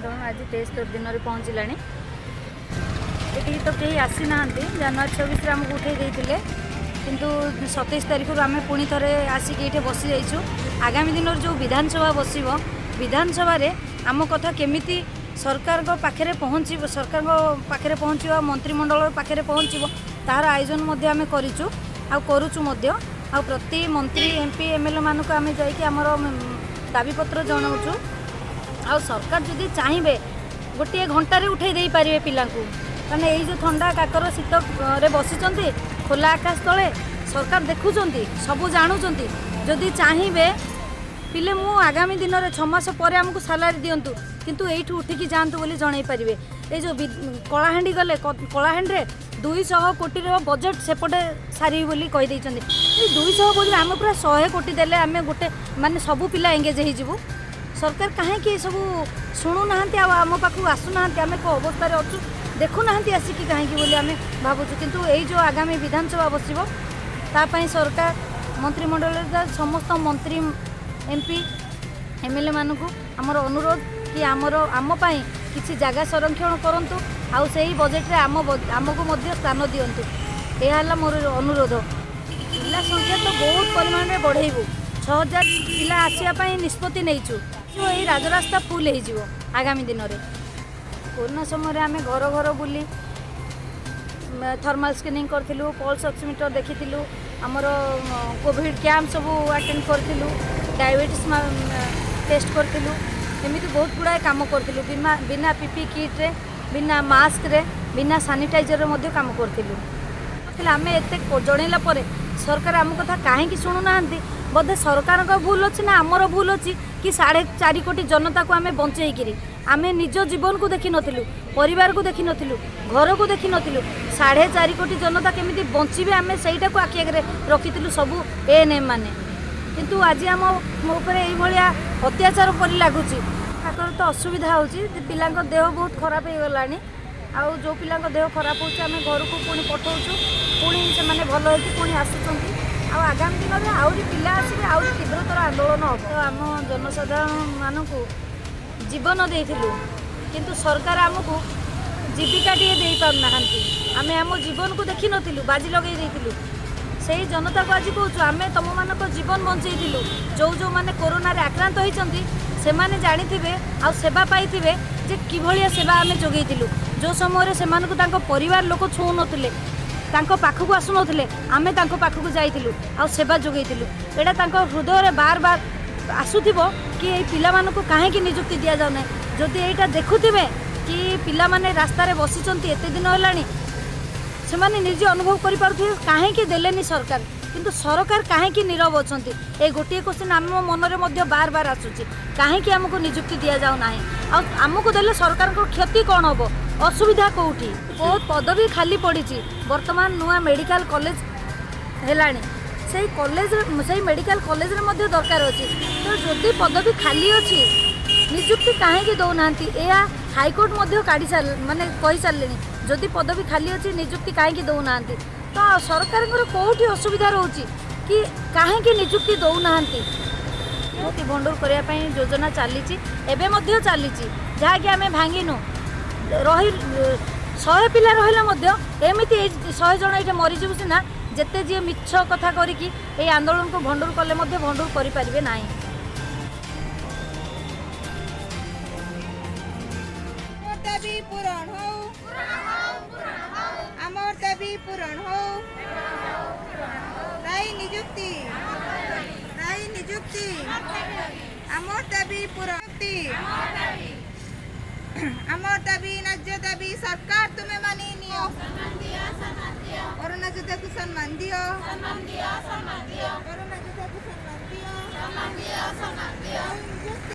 आंदोलन आज 73 दिन में पहुँचला। ये तो कहीं आसी ना जनवरी 26 आमको उठे देते किंतु 27 तारीख को आम पुणी थे आसिक ये बसी जाइछू। आगामी दिन जो विधानसभा बस विधानसभा आम कथा केमिति सरकार पाखे पहुँच सरकार पाखे पहुँच मंत्रिमंडल पाखे पहुँच तार आयोजन आम करूँ आ प्रति मंत्री एमपी एमएलए मानक आम जामर दाबीपत्र जनाऊँ। आ सरकार जदि चाहिए गोटे घंटे उठे दे पारे पिला कारण ये जो ठंडा काकर शीत रे बसी खोला आकाश तले सरकार देखुं सबू जानूँ जदि चाहिए पिले मु आगामी दिन में 6 मास पर आमको सालारी दिंतु किंतु यू उठिकी जातु बोली जन पारे। ये जो कलाहांडी गले कलाहांडी 200 कोटी बजेट सेपटे सारी बोली कहीदे 200 बोली आम पूरा 100 कोटी देले आम गोटे माने सबू पिला एंगेज हो सरकार कहीं सब शुणुना आम पाखु आसुना आम को अवस्था अच्छु देखुना आसिकी कहीं बोली आम भावुँ किंतु यही जो आगामी विधानसभा बसपाई सरकार मंत्रिमंडल समस्त मंत्री एमपी एमएलए मानू आमर अनुरोध कि आम किसी जगह संरक्षण करूँ आउ से बजेट रे आमको स्थान दिंतु। यह मोर अनुरोध। पिला संख्या तो बहुत परिमाण में बढ़ेबू 6000 पिला आसापी निष्पत्ति नहींचु यही राजरास्ता फुल हो आगामी दिन में। कोरोना समय आम घर घर बुली थर्माल स्क्रीनिंग करूँ पल्स ऑक्सीमीटर देखी आमर कोविड कैंप सब अटेंड करूँ डायबिटीज टेस्ट करूँ एमती बहुत गुड़ाए कम करूँ बिना पीपी किट रे बिना मास्क रे बिना सानिटाइजर रे कम करूँ। आम एत जनला सरकार आम कथा कहीं शुणुना बोधे सरकार भूल अच्छी ना आमर भूल अच्छी कि 4.5 कोटी जनता को आम बंचेकरी आम निज जीवन को देखी नथिलु परिवार को देखी नथिलु घर को देखी नथिलु 4.5 कोटी जनता केमिति बंचिबे आम सेटा को आखि आगे रखिथिलु सबू एएनएम माने किंतु आज आम ऊपर ये अत्याचार परि लगुच ताकर तो असुविधा होची पिला देह बहुत खराब हो गलानी आउ जो पिला देह खराब होची आम घर को पुणी पठाऊँ पुणी से माने भल होती पुणी आसुचंती आगामी दिन में आहरी पिला आसबे आहरी तीव्रतर आंदोलन हम तो आम जनसाधारण मानक जीवन देइथिलु किंतु सरकार आमको जीविका टे दे पारना आम आम जीवन को देखी नथिलु बाजी लगे देइथिलु से जनता को आज कहूँ आम तुम मान जीवन बंचेलु जो जो मैंने कोरोना रे आक्रांत होती से माने जानिथिबे आ सेवा पाइथिबे जे किभलिया सेवा आम जोगेइथिलु जो समय से परिवार लोक छू नथिले तांको पाखक आसु नथिले आमे तांको पाखक जाइथिलु आ सेवा जोगेइथिलु एटा तांको हृदय रे बार बार आसुथिबो कि ए पिला मानको काहे की नियुक्ति दिया जाउ नै जदि एटा देखुथिबे कि पिला माने रास्ता रे बसिचंती एते दिन होलानी से माने निजे अनुभव करि पारुथिबे काहे की देलेनी सरकार किंतु सरकार काहे की नीरव अछंती ए गोटे क्वेश्चन आम मन रे मध्य बार बार आसुची काहे की हमको नियुक्ति दिया जाउ नाही आ हमको देले सरकार को क्षति कोन होबो असुविधा कौटी बहुत पदवी खाली पड़ी वर्तमान नुआ मेडिकल कॉलेज हेलानी से कॉलेज से मेडिकल कॉलेज रे मध्य दरकार अच्छी तो जदि पदवी खाली अच्छी नियुक्ति कहीं दौना या हाईकोर्ट मध्य काढ़ी सार माने कही सारे जदि पदवी खाली अच्छी नियुक्ति कहीं दौना तो सरकार कौटी असुविधा रोचे कि कहीं नियुक्ति दौना भंडूर करने योजना चली चली जहाँकि आम भांगिनु रही 100 पिला रही एमती 100 जन ये मरीजु सीना जिते जी मिछ कथा करिकी ए आंदोलन को भंडूर कले भंडूर करें ना। दाबी पूरण हो आमर दाबी पूरण हो राई नियुक्ति आमर दाबी पूरण आमर दाबी न्याज्य दाबी सरकार तुम्हें मानी नियो कोरोना योद्धा को सम्मान दियो कोरोना योद्धा को सम्मान दियो